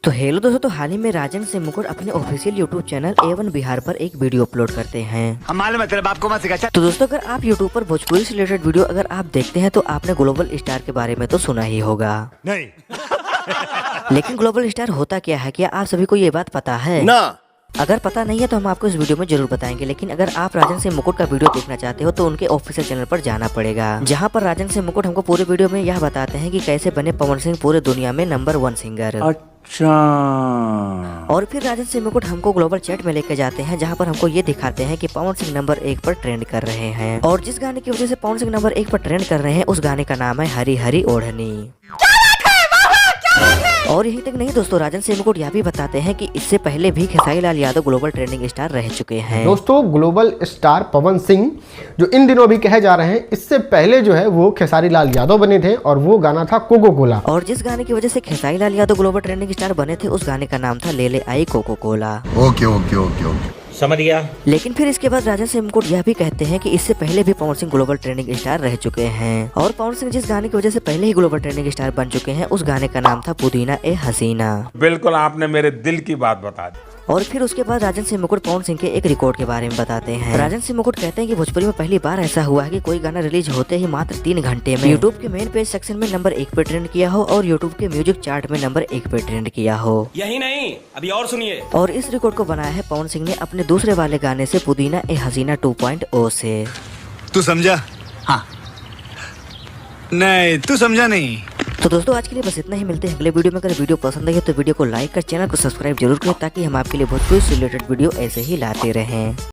तो हेलो दोस्तों, तो हाल ही में राजन सिंह मुकुट अपने official YouTube channel A1 Bihar पर एक वीडियो अपलोड करते हैं। हम मालूम है तेरे बाप को मत सिखा। तो दोस्तों, अगर आप यूट्यूब पर भोजपुरी से रिलेटेड वीडियो अगर आप देखते हैं तो आपने ग्लोबल स्टार के बारे में तो सुना ही होगा। नहीं लेकिन ग्लोबल स्टार होता क्या है, क्या आप सभी को ये बात पता है? ना। अगर पता नहीं है तो हम आपको इस वीडियो में जरूर बताएंगे। लेकिन अगर आप राजन सिंह मुकुट का वीडियो देखना चाहते हो तो उनके ऑफिशियल चैनल पर जाना पड़ेगा, जहां पर राजन सिंह मुकुट हमको पूरे वीडियो में यह बताते हैं कि कैसे बने पवन सिंह पूरे दुनिया में नंबर 1 सिंगर। अच्छा। और फिर राजन सिंह मुकुट हमको ग्लोबल चैट में लेकर जाते हैं, जहां पर हमको ये दिखाते हैं कि पवन सिंह नंबर 1 पर ट्रेंड कर रहे हैं। और जिस गाने की वजह से पवन सिंह नंबर 1 पर ट्रेंड कर रहे हैं उस गाने का नाम है हरी हरी ओढ़नी। और यही तक नहीं दोस्तों, राजन सिंह मुकुट यह भी बताते हैं कि इससे पहले भी Khesari Lal Yadav global trending star रह चुके हैं। दोस्तों, ग्लोबल स्टार पवन सिंह जो इन दिनों भी कहे जा रहे हैं, इससे पहले जो है वो खेसारी लाल यादव बने थे और वो गाना था कोको कोला। और जिस गाने की वजह से Khesari Lal Yadav global trending star बने थे उस गाने का नाम था ले ले आई Coca Cola. Okay okay okay okay, समझ गया। लेकिन फिर इसके बाद राजन सिंह मुकुट यह भी कहते हैं कि इससे पहले भी Pawan Singh global trending star रह चुके हैं। और पवन सिंह जिस गाने की वजह से पहले ही ग्लोबल ट्रेंडिंग स्टार बन चुके हैं उस गाने का नाम था पुदीना ए हसीना। बिल्कुल आपने मेरे दिल की बात बता दी। और फिर उसके बाद राजन सिंह मुकुट पवन सिंह के एक रिकॉर्ड के बारे में बताते हैं। राजन सिंह मुकुट कहते हैं कि भोजपुरी में पहली बार ऐसा हुआ है कि कोई गाना रिलीज होते ही मात्र 3 घंटे में यूट्यूब के मेन पेज सेक्शन में नंबर 1 पे ट्रेंड किया हो और यूट्यूब के म्यूजिक चार्ट में नंबर 1 पे ट्रेंड किया हो। यही नहीं, अभी और सुनिए। और इस रिकॉर्ड को बनाया है पवन सिंह ने अपने दूसरे वाले गाने से पुदीना ए हसीना 2.0 से। तू समझा? हाँ। नहीं, तू समझा नहीं। तो दोस्तों, आज के लिए बस इतना ही। मिलते हैं अगले वीडियो में। अगर वीडियो पसंद आई तो वीडियो को लाइक कर चैनल को सब्सक्राइब जरूर करें ताकि हम आपके लिए भोजपुरी से रिलेटेड वीडियो ऐसे ही लाते रहें।